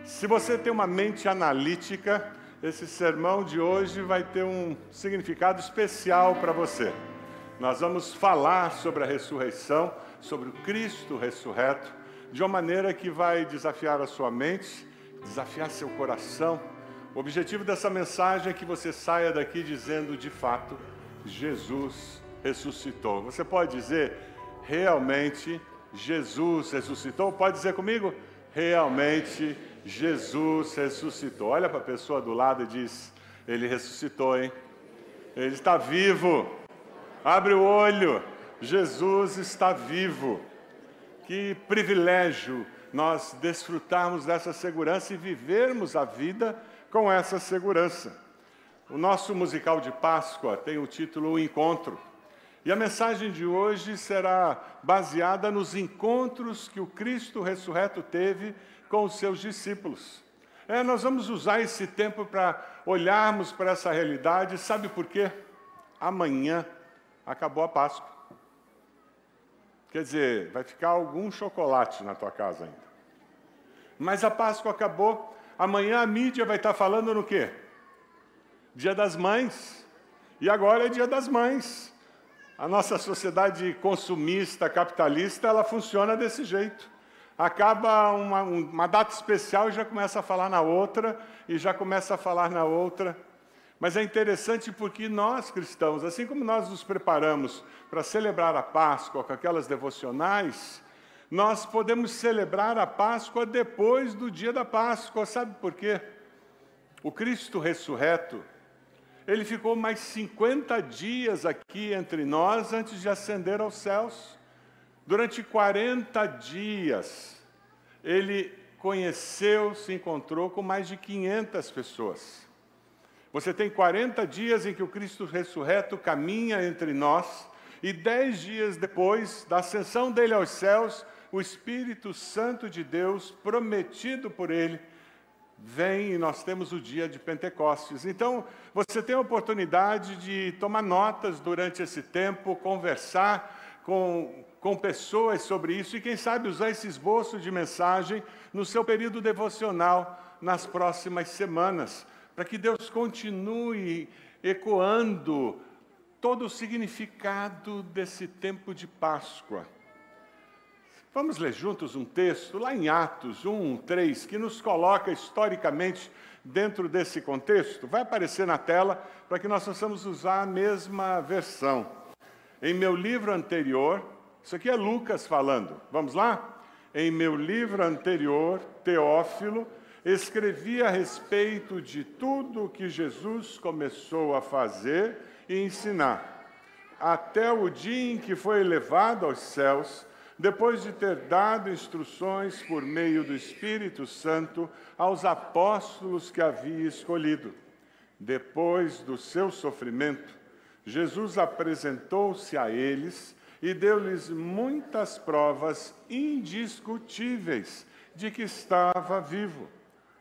Se você tem uma mente analítica, esse sermão de hoje vai ter um significado especial para você. Nós vamos falar sobre a ressurreição, sobre o Cristo ressurreto, de uma maneira que vai desafiar a sua mente, desafiar seu coração. O objetivo dessa mensagem é que você saia daqui dizendo, de fato, Jesus ressuscitou. Você pode dizer, realmente, Jesus ressuscitou? Pode dizer comigo? Realmente, Jesus ressuscitou. Olha para a pessoa do lado e diz, ele ressuscitou, hein? Ele está vivo. Abre o olho, Jesus está vivo. Que privilégio nós desfrutarmos dessa segurança e vivermos a vida com essa segurança. O nosso musical de Páscoa tem o título O Encontro. E a mensagem de hoje será baseada nos encontros que o Cristo ressurreto teve com os seus discípulos. Nós vamos usar esse tempo para olharmos para essa realidade. Sabe por quê? Amanhã acabou a Páscoa. Quer dizer, vai ficar algum chocolate na tua casa ainda. Mas a Páscoa acabou. Amanhã a mídia vai estar falando no quê? Dia das Mães. E agora é Dia das Mães. A nossa sociedade consumista, capitalista, ela funciona desse jeito. Acaba uma data especial e já começa a falar na outra, e já começa a falar na outra. Mas é interessante porque nós, cristãos, assim como nós nos preparamos para celebrar a Páscoa com aquelas devocionais, nós podemos celebrar a Páscoa depois do dia da Páscoa. Sabe por quê? O Cristo ressurreto, ele ficou mais 50 dias aqui entre nós antes de ascender aos céus. Durante 40 dias, ele conheceu, se encontrou com mais de 500 pessoas. Você tem 40 dias em que o Cristo ressurreto caminha entre nós, e 10 dias depois da ascensão dele aos céus, o Espírito Santo de Deus, prometido por ele, vem e nós temos o dia de Pentecostes. Então, você tem a oportunidade de tomar notas durante esse tempo, conversar com pessoas sobre isso e, quem sabe, usar esse esboço de mensagem no seu período devocional nas próximas semanas, para que Deus continue ecoando todo o significado desse tempo de Páscoa. Vamos ler juntos um texto, lá em Atos 1:3, que nos coloca historicamente dentro desse contexto. Vai aparecer na tela para que nós possamos usar a mesma versão. Em meu livro anterior, isso aqui é Lucas falando, vamos lá? Em meu livro anterior, Teófilo, escrevi a respeito de tudo o que Jesus começou a fazer e ensinar, até o dia em que foi elevado aos céus, depois de ter dado instruções por meio do Espírito Santo aos apóstolos que havia escolhido. Depois do seu sofrimento, Jesus apresentou-se a eles e deu-lhes muitas provas indiscutíveis de que estava vivo.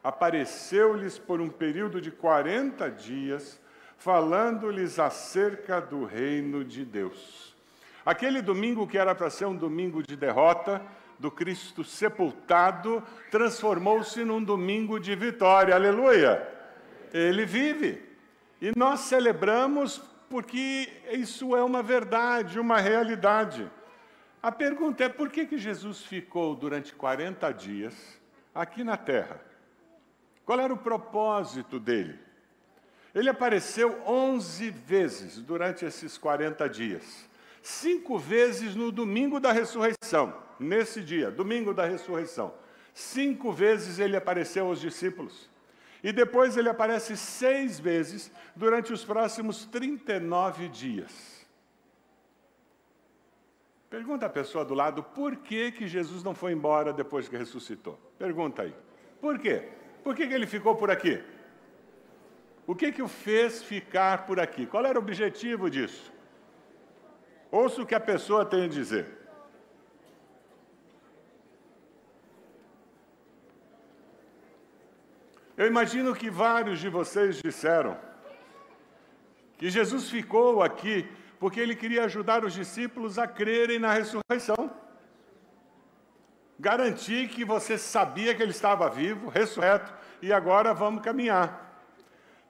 Apareceu-lhes por um período de 40 dias, falando-lhes acerca do reino de Deus. Aquele domingo que era para ser um domingo de derrota, do Cristo sepultado, transformou-se num domingo de vitória. Aleluia! Ele vive. E nós celebramos porque isso é uma verdade, uma realidade. A pergunta é, por que Jesus ficou durante 40 dias aqui na terra? Qual era o propósito dele? Ele apareceu 11 vezes durante esses 40 dias. 5 vezes no domingo da ressurreição, nesse dia, domingo da ressurreição. 5 vezes ele apareceu aos discípulos. E depois ele aparece 6 vezes durante os próximos 39 dias. Pergunta à pessoa do lado, por que Jesus não foi embora depois que ressuscitou? Pergunta aí. Por quê? Por que ele ficou por aqui? O que o fez ficar por aqui? Qual era o objetivo disso? Ouça o que a pessoa tem a dizer. Eu imagino que vários de vocês disseram que Jesus ficou aqui porque ele queria ajudar os discípulos a crerem na ressurreição. garantir que você sabia que ele estava vivo, ressurreto, e agora vamos caminhar.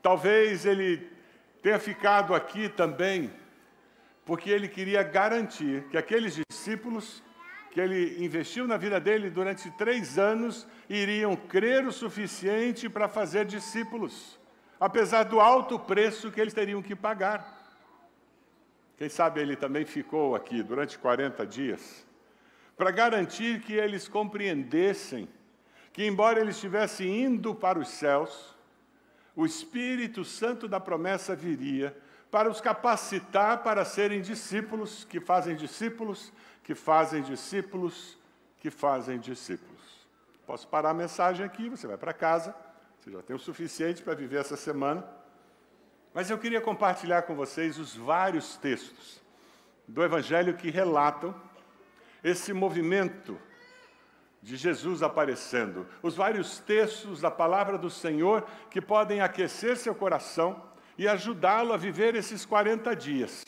Talvez ele tenha ficado aqui também porque ele queria garantir que aqueles discípulos que ele investiu na vida dele durante 3 anos iriam crer o suficiente para fazer discípulos, apesar do alto preço que eles teriam que pagar. Quem sabe ele também ficou aqui durante 40 dias para garantir que eles compreendessem que, embora eles estivessem indo para os céus, o Espírito Santo da promessa viria para os capacitar para serem discípulos, que fazem discípulos, que fazem discípulos, que fazem discípulos. Posso parar a mensagem aqui, você vai para casa, você já tem o suficiente para viver essa semana. Mas eu queria compartilhar com vocês os vários textos do Evangelho que relatam esse movimento de Jesus aparecendo. Os vários textos da palavra do Senhor que podem aquecer seu coração e ajudá-lo a viver esses 40 dias,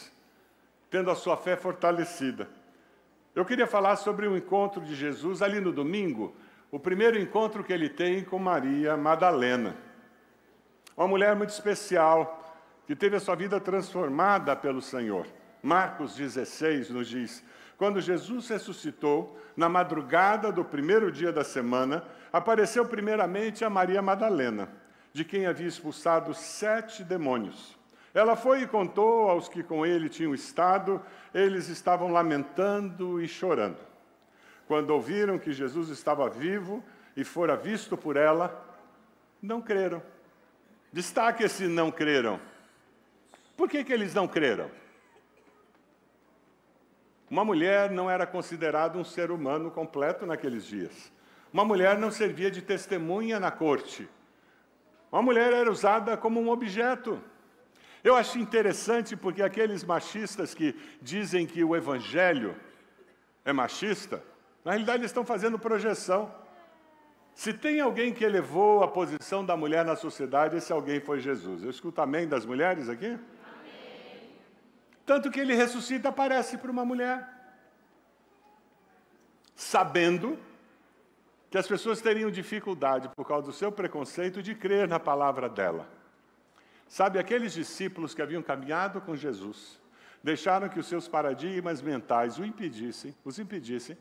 tendo a sua fé fortalecida. Eu queria falar sobre o encontro de Jesus ali no domingo, o primeiro encontro que ele tem com Maria Madalena. Uma mulher muito especial, que teve a sua vida transformada pelo Senhor. Marcos 16 nos diz: quando Jesus ressuscitou, na madrugada do primeiro dia da semana, apareceu primeiramente a Maria Madalena, de quem havia expulsado 7 demônios. Ela foi e contou aos que com ele tinham estado, eles estavam lamentando e chorando. Quando ouviram que Jesus estava vivo e fora visto por ela, não creram. Destaque esse não creram. Por que eles não creram? Uma mulher não era considerada um ser humano completo naqueles dias. Uma mulher não servia de testemunha na corte. Uma mulher era usada como um objeto. Eu acho interessante porque aqueles machistas que dizem que o Evangelho é machista, na realidade eles estão fazendo projeção. Se tem alguém que elevou a posição da mulher na sociedade, esse alguém foi Jesus. Eu escuto amém das mulheres aqui? Amém. Tanto que ele ressuscita, aparece para uma mulher, sabendo que as pessoas teriam dificuldade, por causa do seu preconceito, de crer na palavra dela. Sabe, aqueles discípulos que haviam caminhado com Jesus, deixaram que os seus paradigmas mentais os impedissem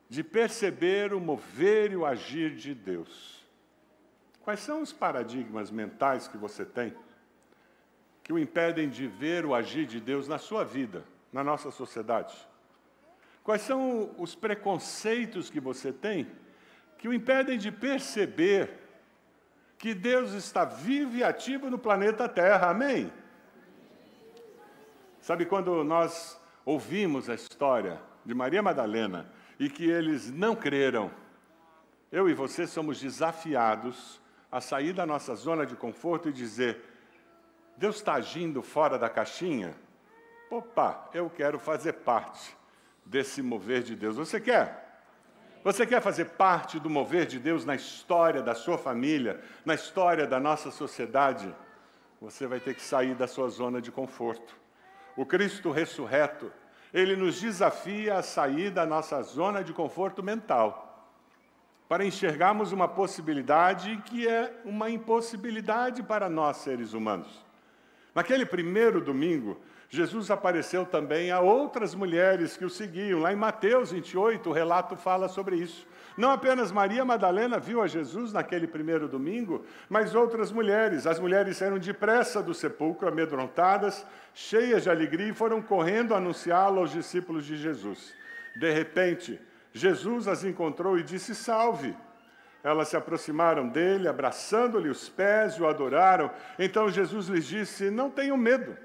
de perceber o mover e o agir de Deus. Quais são os paradigmas mentais que você tem que o impedem de ver o agir de Deus na sua vida, na nossa sociedade? Quais são os preconceitos que você tem que o impedem de perceber que Deus está vivo e ativo no planeta Terra? Amém? Sabe, quando nós ouvimos a história de Maria Madalena e que eles não creram, eu e você somos desafiados a sair da nossa zona de conforto e dizer: Deus está agindo fora da caixinha? Opa, eu quero fazer parte desse mover de Deus. Você quer? Você quer fazer parte do mover de Deus na história da sua família, na história da nossa sociedade? Você vai ter que sair da sua zona de conforto. O Cristo ressurreto, ele nos desafia a sair da nossa zona de conforto mental, para enxergarmos uma possibilidade que é uma impossibilidade para nós, seres humanos. Naquele primeiro domingo, Jesus apareceu também a outras mulheres que o seguiam. Lá em Mateus 28, o relato fala sobre isso. Não apenas Maria Madalena viu a Jesus naquele primeiro domingo, mas outras mulheres. As mulheres saíram depressa do sepulcro, amedrontadas, cheias de alegria, e foram correndo anunciá-lo aos discípulos de Jesus. De repente, Jesus as encontrou e disse: salve! Elas se aproximaram dele, abraçando-lhe os pés, e o adoraram. Então Jesus lhes disse: não tenham medo.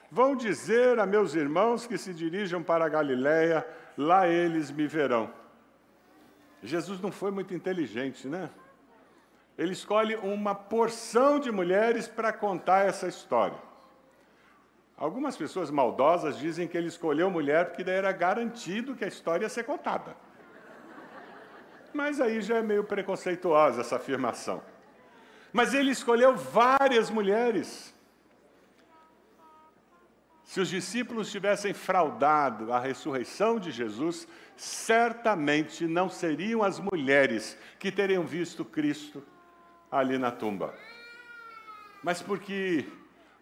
Vão dizer a meus irmãos que se dirijam para a Galileia, lá eles me verão. Jesus não foi muito inteligente, né? Ele escolhe uma porção de mulheres para contar essa história. Algumas pessoas maldosas dizem que ele escolheu mulher porque daí era garantido que a história ia ser contada. Mas aí já é meio preconceituosa essa afirmação. Mas ele escolheu várias mulheres. Se os discípulos tivessem fraudado a ressurreição de Jesus, certamente não seriam as mulheres que teriam visto Cristo ali na tumba. Mas porque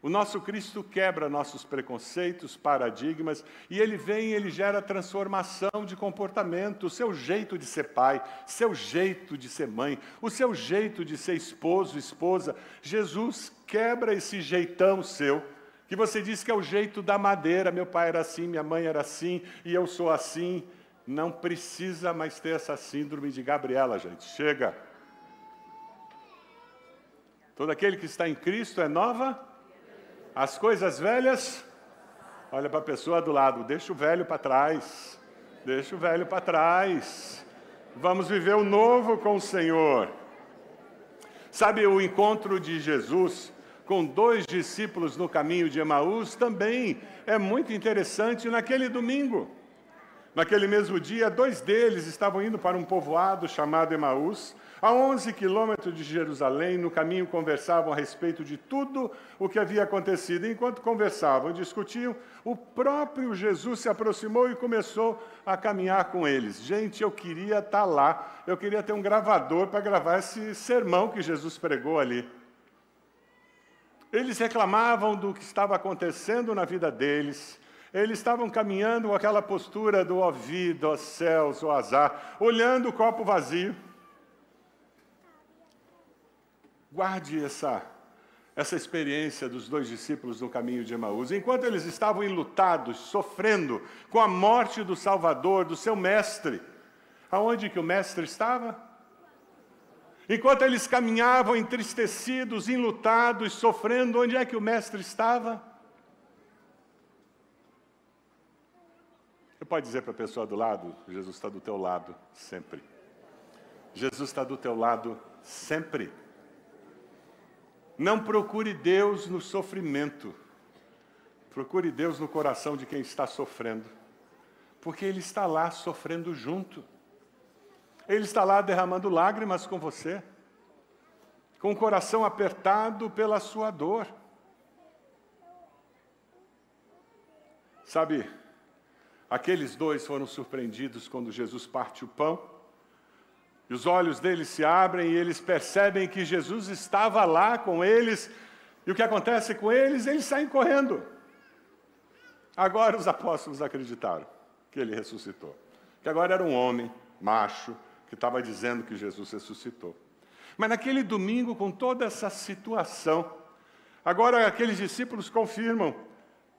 o nosso Cristo quebra nossos preconceitos, paradigmas, e Ele vem e Ele gera transformação de comportamento, o seu jeito de ser pai, seu jeito de ser mãe, o seu jeito de ser esposo, esposa. Jesus quebra esse jeitão seu, que você diz que é o jeito da madeira, meu pai era assim, minha mãe era assim, e eu sou assim. Não precisa mais ter essa síndrome de Gabriela, gente. Chega. Todo aquele que está em Cristo é nova. As coisas velhas, olha para a pessoa do lado, deixa o velho para trás. Deixa o velho para trás. Vamos viver o novo com o Senhor. Sabe, o encontro de Jesus com 2 discípulos no caminho de Emaús também é muito interessante naquele domingo. Naquele mesmo dia, 2 deles estavam indo para um povoado chamado Emaús, a 11 quilômetros de Jerusalém. No caminho conversavam a respeito de tudo o que havia acontecido. Enquanto conversavam e discutiam, o próprio Jesus se aproximou e começou a caminhar com eles. Gente, eu queria estar lá, eu queria ter um gravador para gravar esse sermão que Jesus pregou ali. Eles reclamavam do que estava acontecendo na vida deles. Eles estavam caminhando com aquela postura do ó vida, ó céus, ó azar, olhando o copo vazio. Guarde essa experiência dos 2 discípulos no caminho de Emaús. Enquanto eles estavam enlutados, sofrendo com a morte do Salvador, do seu mestre, aonde que o mestre estava? Enquanto eles caminhavam entristecidos, enlutados, sofrendo, onde é que o mestre estava? Você pode dizer para a pessoa do lado, Jesus está do teu lado sempre. Jesus está do teu lado sempre. Não procure Deus no sofrimento. Procure Deus no coração de quem está sofrendo. Porque Ele está lá sofrendo junto. Ele está lá derramando lágrimas com você. Com o coração apertado pela sua dor. Sabe, aqueles 2 foram surpreendidos quando Jesus parte o pão. E os olhos deles se abrem e eles percebem que Jesus estava lá com eles. E o que acontece com eles? Eles saem correndo. Agora os apóstolos acreditaram que Ele ressuscitou. Que agora era um homem, macho, que estava dizendo que Jesus ressuscitou. Mas naquele domingo, com toda essa situação, agora aqueles discípulos confirmam.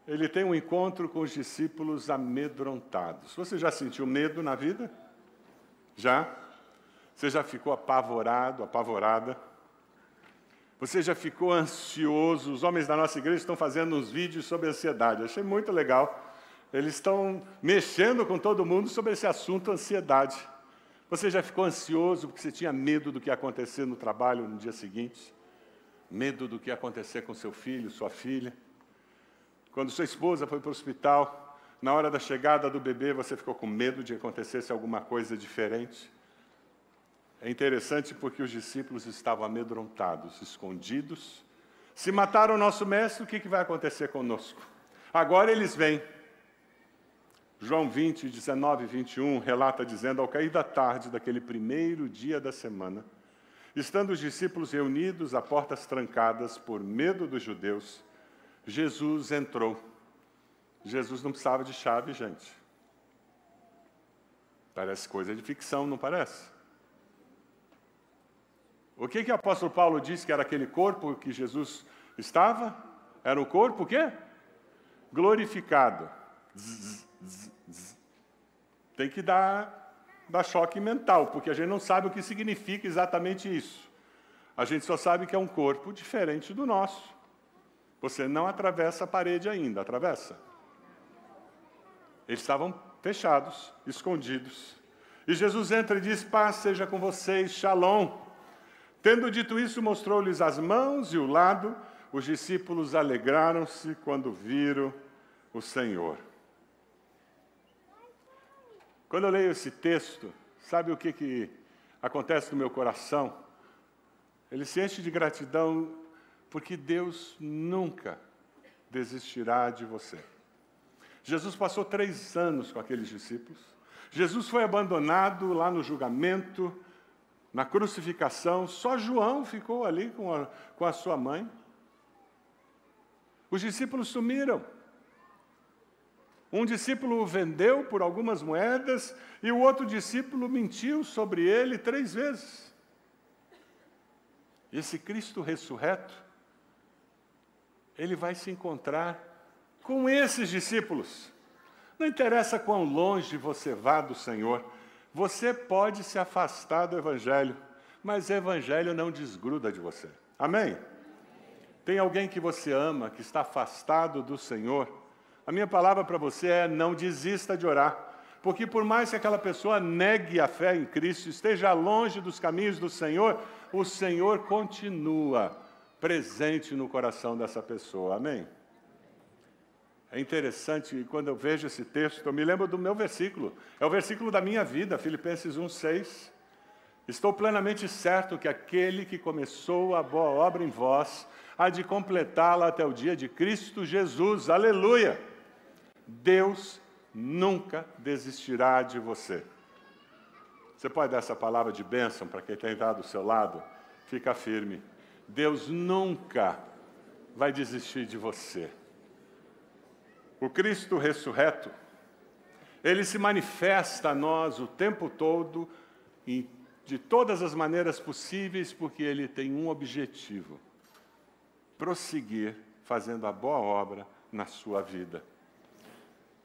Ele tem um encontro com os discípulos amedrontados. Você já sentiu medo na vida? Já? Você já ficou apavorado, apavorada? Você já ficou ansioso? Os homens da nossa igreja estão fazendo uns vídeos sobre ansiedade. Eu achei muito legal. Eles estão mexendo com todo mundo sobre esse assunto, ansiedade. Você já ficou ansioso porque você tinha medo do que ia acontecer no trabalho no dia seguinte? Medo do que ia acontecer com seu filho, sua filha? Quando sua esposa foi para o hospital, na hora da chegada do bebê, você ficou com medo de acontecesse alguma coisa diferente? É interessante porque os discípulos estavam amedrontados, escondidos. Se mataram o nosso mestre, o que vai acontecer conosco? Agora eles vêm. João 20, 19 e 21 relata dizendo: ao cair da tarde daquele primeiro dia da semana, estando os discípulos reunidos a portas trancadas por medo dos judeus, Jesus entrou. Jesus não precisava de chave, gente. Parece coisa de ficção, não parece? O que o apóstolo Paulo disse que era aquele corpo que Jesus estava? Era o corpo o quê? Glorificado. Tem que dar choque mental, porque a gente não sabe o que significa exatamente isso. A gente só sabe que é um corpo diferente do nosso. Você não atravessa a parede ainda, atravessa? Eles estavam fechados, escondidos. E Jesus entra e diz: paz seja com vocês, shalom. Tendo dito isso, mostrou-lhes as mãos e o lado. Os discípulos alegraram-se quando viram o Senhor. Quando eu leio esse texto, sabe o que acontece no meu coração? Ele se enche de gratidão, porque Deus nunca desistirá de você. Jesus passou 3 anos com aqueles discípulos. Jesus foi abandonado lá no julgamento, na crucificação. Só João ficou ali com a sua mãe. Os discípulos sumiram. Um discípulo o vendeu por algumas moedas e o outro discípulo mentiu sobre ele 3 vezes. Esse Cristo ressurreto, ele vai se encontrar com esses discípulos. Não interessa quão longe você vá do Senhor, você pode se afastar do Evangelho, mas o Evangelho não desgruda de você. Amém? Tem alguém que você ama, que está afastado do Senhor? A minha palavra para você é: não desista de orar. Porque por mais que aquela pessoa negue a fé em Cristo, esteja longe dos caminhos do Senhor, o Senhor continua presente no coração dessa pessoa. Amém? É interessante, quando eu vejo esse texto, eu me lembro do meu versículo. É o versículo da minha vida, Filipenses 1:6. Estou plenamente certo que aquele que começou a boa obra em vós há de completá-la até o dia de Cristo Jesus. Aleluia! Deus nunca desistirá de você. Você pode dar essa palavra de bênção para quem está do seu lado? Fica firme. Deus nunca vai desistir de você. O Cristo ressurreto, ele se manifesta a nós o tempo todo e de todas as maneiras possíveis, porque ele tem um objetivo: prosseguir fazendo a boa obra na sua vida.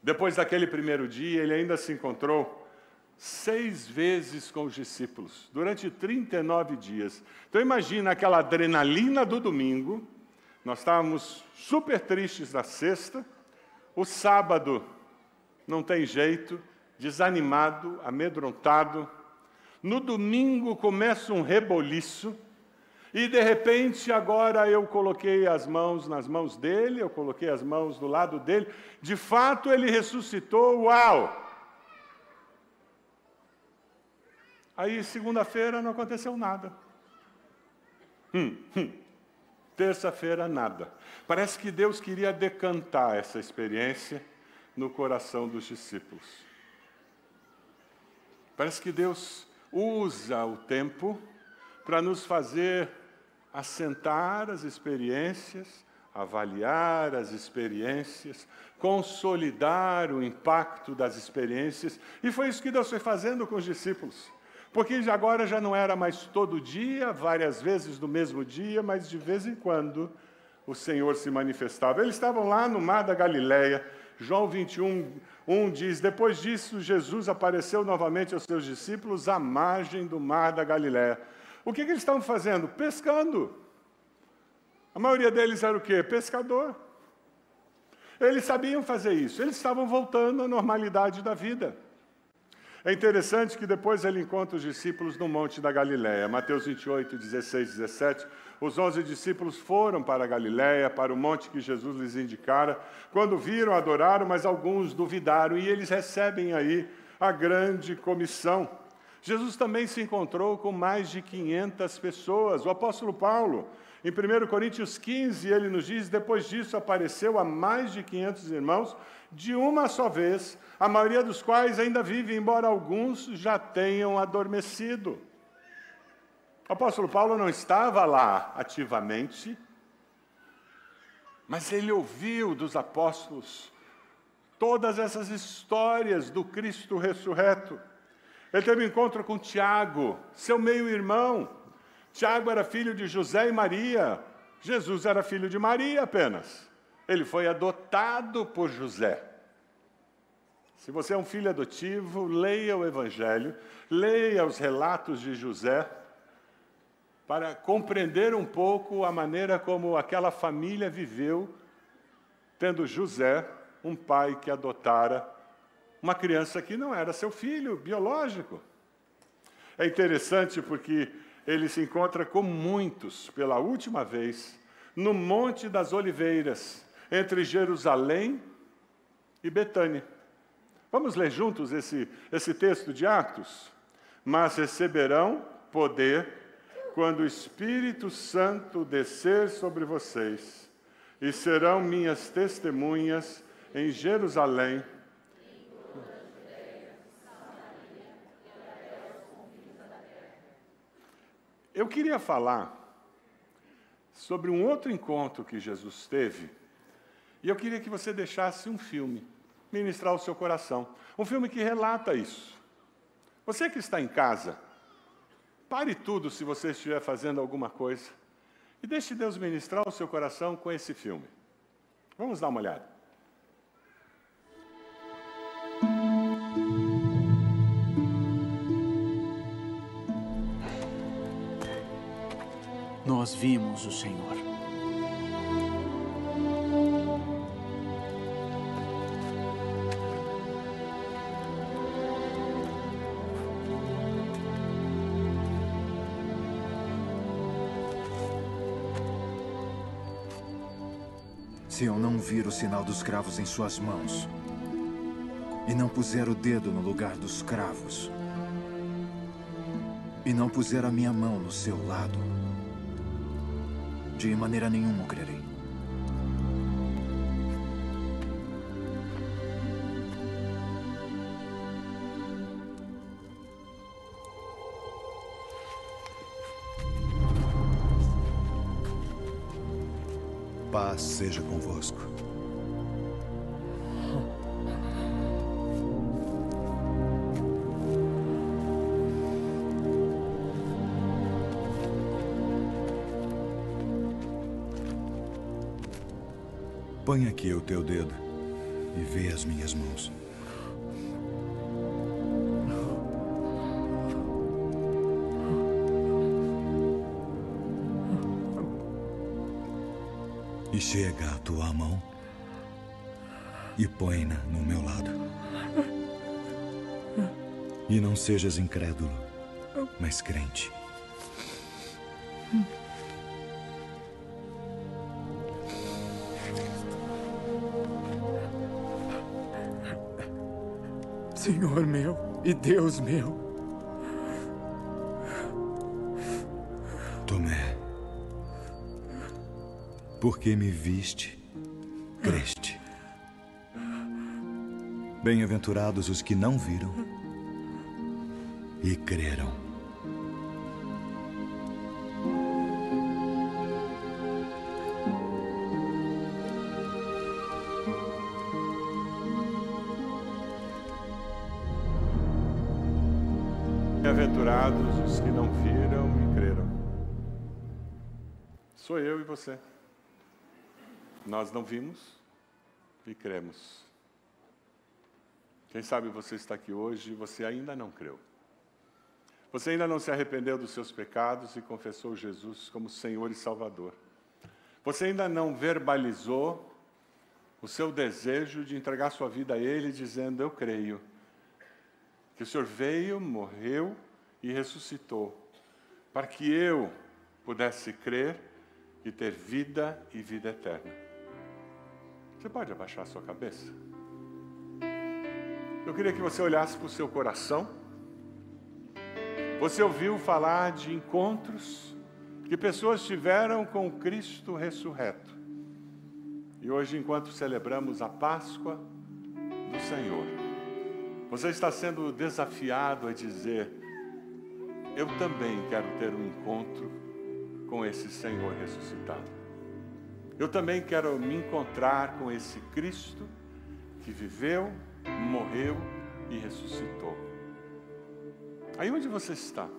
Depois daquele primeiro dia, ele ainda se encontrou 6 vezes com os discípulos, durante 39 dias. Então imagina aquela adrenalina do domingo, nós estávamos super tristes na sexta, o sábado não tem jeito, desanimado, amedrontado. No domingo começa um reboliço, e de repente agora eu coloquei as mãos nas mãos dele, eu coloquei as mãos do lado dele, de fato ele ressuscitou, uau! Aí segunda-feira não aconteceu nada. Terça-feira nada. Parece que Deus queria decantar essa experiência no coração dos discípulos. Parece que Deus usa o tempo para nos fazer assentar as experiências, avaliar as experiências, consolidar o impacto das experiências. E foi isso que Deus foi fazendo com os discípulos. Porque agora já não era mais todo dia, várias vezes no mesmo dia, mas de vez em quando o Senhor se manifestava. Eles estavam lá no mar da Galileia. João 21:1 diz: depois disso, Jesus apareceu novamente aos seus discípulos à margem do mar da Galileia. O que eles estavam fazendo? Pescando. A maioria deles era o quê? Pescador. Eles sabiam fazer isso. Eles estavam voltando à normalidade da vida. É interessante que depois ele encontra os discípulos no Monte da Galileia. Mateus 28:16-17. Os 11 discípulos foram para a Galileia, para o monte que Jesus lhes indicara. Quando viram, adoraram, mas alguns duvidaram. E eles recebem aí a grande comissão. Jesus também se encontrou com mais de 500 pessoas. O apóstolo Paulo, em 1 Coríntios 15, ele nos diz: depois disso apareceu a mais de 500 irmãos, de uma só vez, a maioria dos quais ainda vive, embora alguns já tenham adormecido. O apóstolo Paulo não estava lá ativamente, mas ele ouviu dos apóstolos todas essas histórias do Cristo ressurreto. Ele teve um encontro com Tiago, seu meio-irmão. Tiago era filho de José e Maria. Jesus era filho de Maria apenas. Ele foi adotado por José. Se você é um filho adotivo, leia o Evangelho, leia os relatos de José, para compreender um pouco a maneira como aquela família viveu, tendo José, um pai que adotara uma criança que não era seu filho biológico. É interessante porque ele se encontra com muitos, pela última vez, no Monte das Oliveiras, entre Jerusalém e Betânia. Vamos ler juntos esse texto de Atos? Mas receberão poder quando o Espírito Santo descer sobre vocês, e serão minhas testemunhas em Jerusalém, eu queria falar sobre um outro encontro que Jesus teve, e eu queria que você deixasse um filme ministrar o seu coração. Um filme que relata isso. Você que está em casa, pare tudo se você estiver fazendo alguma coisa e deixe Deus ministrar o seu coração com esse filme. Vamos dar uma olhada. Nós vimos o Senhor. Se eu não vir o sinal dos cravos em suas mãos e não puser o dedo no lugar dos cravos e não puser a minha mão no seu lado, de maneira nenhuma eu crerei. Paz seja convosco. Põe aqui o teu dedo e vê as minhas mãos. E chega a tua mão e põe-na no meu lado. E não sejas incrédulo, mas crente. Senhor meu e Deus meu. Tomé, porque me viste, creste. Bem-aventurados os que não viram e creram. Bem-aventurados os que não viram e creram. Sou eu e você. Nós não vimos e cremos. Quem sabe você está aqui hoje e você ainda não creu. Você ainda não se arrependeu dos seus pecados e confessou Jesus como Senhor e Salvador. Você ainda não verbalizou o seu desejo de entregar sua vida a Ele, dizendo: eu creio que o Senhor veio, morreu e ressuscitou, para que eu pudesse crer e ter vida e vida eterna. Você pode abaixar a sua cabeça? Eu queria que você olhasse para o seu coração. Você ouviu falar de encontros que pessoas tiveram com o Cristo ressurreto. E hoje, enquanto celebramos a Páscoa do Senhor, você está sendo desafiado a dizer: eu também quero ter um encontro com esse Senhor ressuscitado. Eu também quero me encontrar com esse Cristo que viveu, morreu e ressuscitou. Aí onde você está,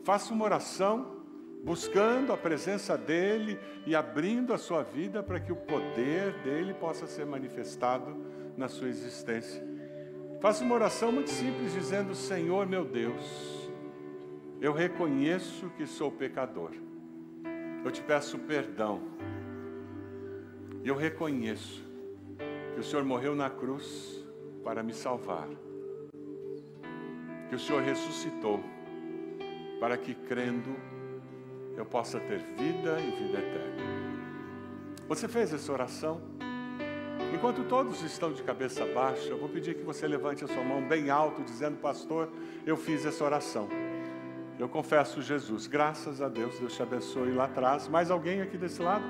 faça uma oração buscando a presença dEle e abrindo a sua vida para que o poder dEle possa ser manifestado na sua existência. Faça uma oração muito simples dizendo: Senhor meu Deus, eu reconheço que sou pecador. Eu te peço perdão. E eu reconheço que o Senhor morreu na cruz para me salvar. Que o Senhor ressuscitou para que, crendo, eu possa ter vida e vida eterna. Você fez essa oração? Enquanto todos estão de cabeça baixa, eu vou pedir que você levante a sua mão bem alto, dizendo: pastor, eu fiz essa oração. Eu confesso Jesus. Graças a Deus, Deus te abençoe lá atrás. Mais alguém aqui desse lado?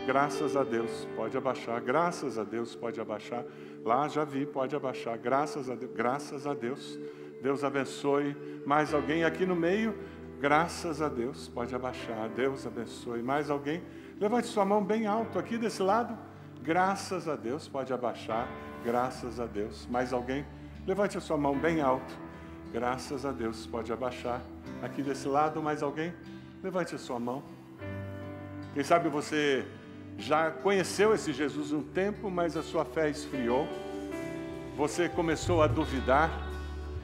Graças a Deus, pode abaixar. Graças a Deus, pode abaixar. Lá, já vi, pode abaixar. Graças a Deus, graças a Deus. Deus abençoe. Mais alguém aqui no meio? Graças a Deus, pode abaixar. Deus abençoe. Mais alguém? Levante sua mão bem alto aqui desse lado. Graças a Deus, pode abaixar. Graças a Deus. Mais alguém? Levante a sua mão bem alto. Graças a Deus, pode abaixar. Aqui desse lado, mais alguém? Levante a sua mão. Quem sabe você já conheceu esse Jesus um tempo, mas a sua fé esfriou. Você começou a duvidar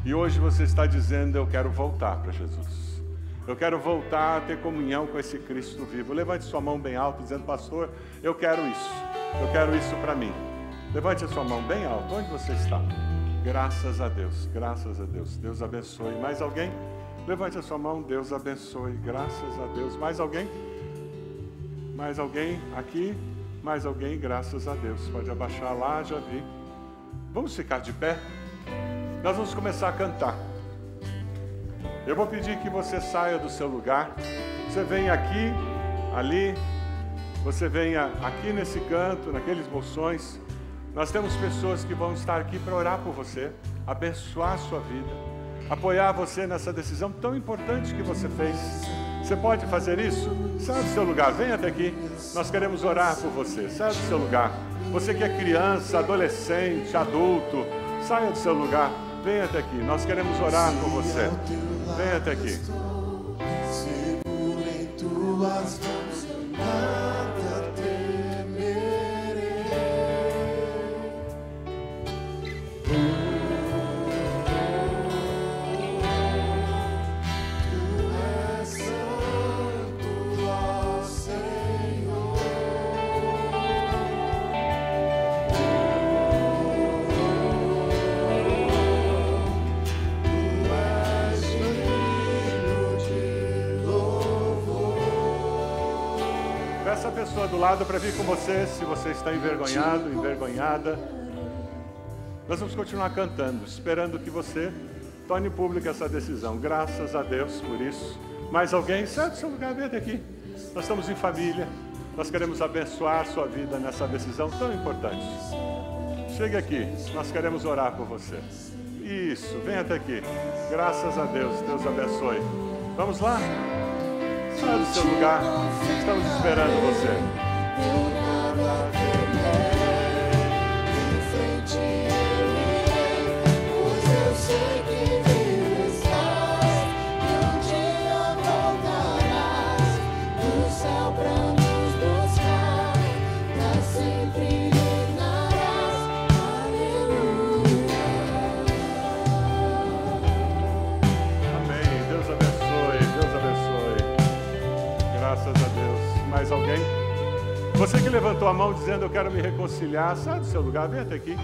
e hoje você está dizendo: eu quero voltar para Jesus. Eu quero voltar a ter comunhão com esse Cristo vivo. Levante sua mão bem alto, dizendo: pastor, eu quero isso. Eu quero isso para mim. Levante a sua mão bem alto. Onde você está? Graças a Deus. Graças a Deus. Deus abençoe. Mais alguém? Levante a sua mão. Deus abençoe. Graças a Deus. Mais alguém? Mais alguém aqui? Mais alguém? Graças a Deus. Pode abaixar lá, já vi. Vamos ficar de pé? Nós vamos começar a cantar. Eu vou pedir que você saia do seu lugar. Você venha aqui, ali. Você venha aqui nesse canto, naqueles bolsões. Nós temos pessoas que vão estar aqui para orar por você, abençoar a sua vida, apoiar você nessa decisão tão importante que você fez. Você pode fazer isso? Saia do seu lugar, venha até aqui. Nós queremos orar por você. Saia do seu lugar. Você que é criança, adolescente, adulto, saia do seu lugar. Venha até aqui. Nós queremos orar por você. Venha até aqui. Seguro em tuas mãos, nada temerei. Peça a pessoa do lado para vir com você, se você está envergonhado, envergonhada. Nós vamos continuar cantando, esperando que você torne pública essa decisão. Graças a Deus por isso. Mais alguém? Sai do seu lugar, vem até aqui. Nós estamos em família. Nós queremos abençoar a sua vida nessa decisão tão importante. Chegue aqui, nós queremos orar por você. Isso, vem até aqui. Graças a Deus, Deus abençoe. Vamos lá? Sai do seu lugar, estamos esperando você. Em frente eu irei, pois eu sei que vivo estás, e um dia voltarás do céu pra nos buscar, pra sempre reinarás. Aleluia. Amém. Deus abençoe, Deus abençoe. Graças a Deus. Mais alguém? Você que levantou a mão dizendo: eu quero me reconciliar, sai do seu lugar, vem até aqui.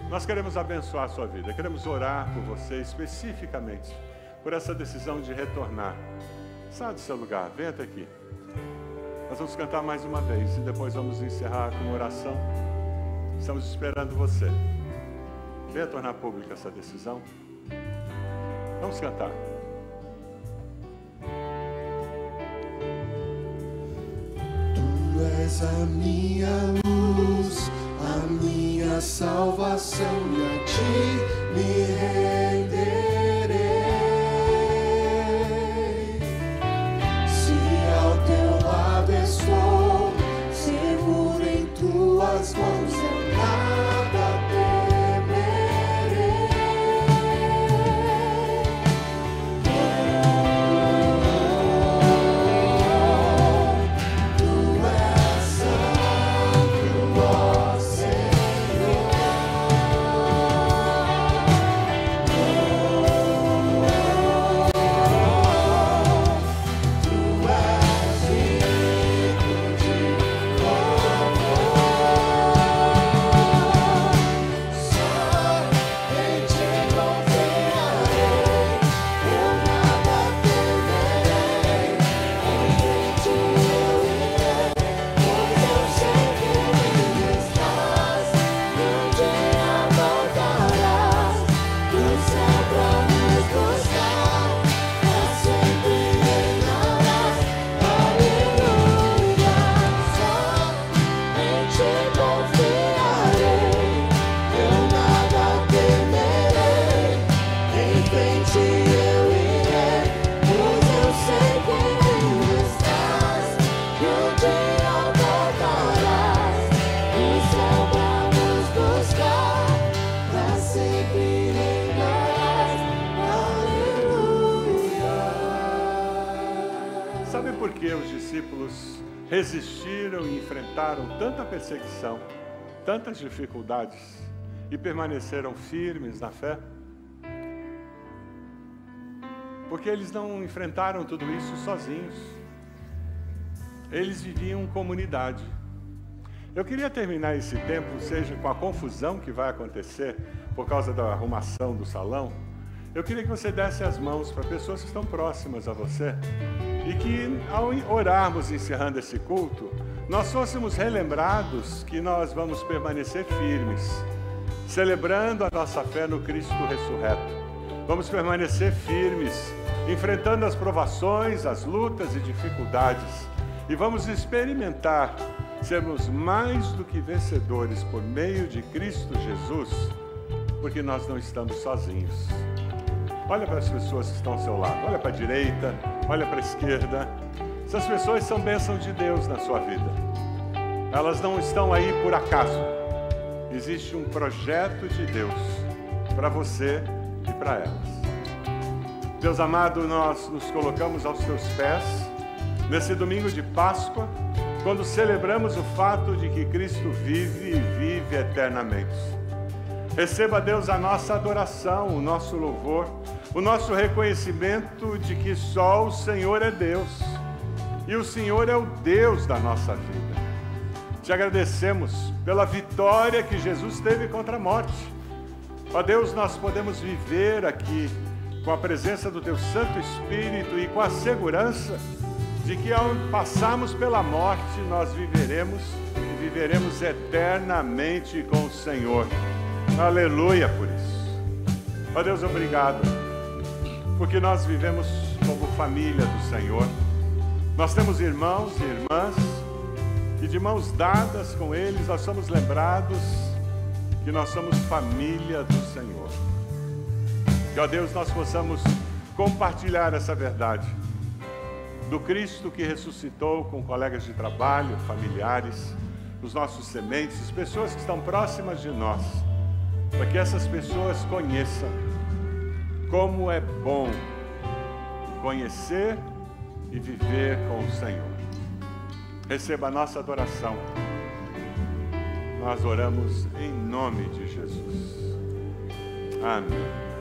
Nós queremos abençoar a sua vida, queremos orar por você especificamente, por essa decisão de retornar. Sai do seu lugar, vem até aqui. Nós vamos cantar mais uma vez e depois vamos encerrar com uma oração. Estamos esperando você. Venha tornar pública essa decisão. Vamos cantar. Tu és a minha luz, a minha salvação, e a ti me renderei. Se ao teu lado estou, seguro em tuas mãos, eu nada temerei. Tu és santo, ó Senhor. que os discípulos resistiram e enfrentaram tanta perseguição, tantas dificuldades e permaneceram firmes na fé? Porque eles não enfrentaram tudo isso sozinhos. Eles viviam em comunidade. Eu queria terminar esse tempo, seja com a confusão que vai acontecer por causa da arrumação do salão, eu queria que você desse as mãos para pessoas que estão próximas a você e que, ao orarmos encerrando esse culto, nós fôssemos relembrados que nós vamos permanecer firmes, celebrando a nossa fé no Cristo ressurreto. Vamos permanecer firmes, enfrentando as provações, as lutas e dificuldades, e vamos experimentar sermos mais do que vencedores por meio de Cristo Jesus, porque nós não estamos sozinhos. Olha para as pessoas que estão ao seu lado, olha para a direita, olha para a esquerda. Essas pessoas são bênçãos de Deus na sua vida. Elas não estão aí por acaso. Existe um projeto de Deus para você e para elas. Deus amado, nós nos colocamos aos teus pés nesse domingo de Páscoa, quando celebramos o fato de que Cristo vive e vive eternamente. Receba, Deus, a nossa adoração, o nosso louvor, o nosso reconhecimento de que só o Senhor é Deus e o Senhor é o Deus da nossa vida. Te agradecemos pela vitória que Jesus teve contra a morte. Ó Deus, nós podemos viver aqui com a presença do Teu Santo Espírito e com a segurança de que ao passarmos pela morte, nós viveremos e viveremos eternamente com o Senhor. Aleluia por isso. Ó Deus, obrigado, porque nós vivemos como família do Senhor. Nós temos irmãos e irmãs, e de mãos dadas com eles, nós somos lembrados que nós somos família do Senhor. Que, ó Deus, nós possamos compartilhar essa verdade do Cristo que ressuscitou com colegas de trabalho, familiares, os nossos sementes, pessoas que estão próximas de nós, para que essas pessoas conheçam como é bom conhecer e viver com o Senhor. Receba a nossa adoração. Nós oramos em nome de Jesus. Amém.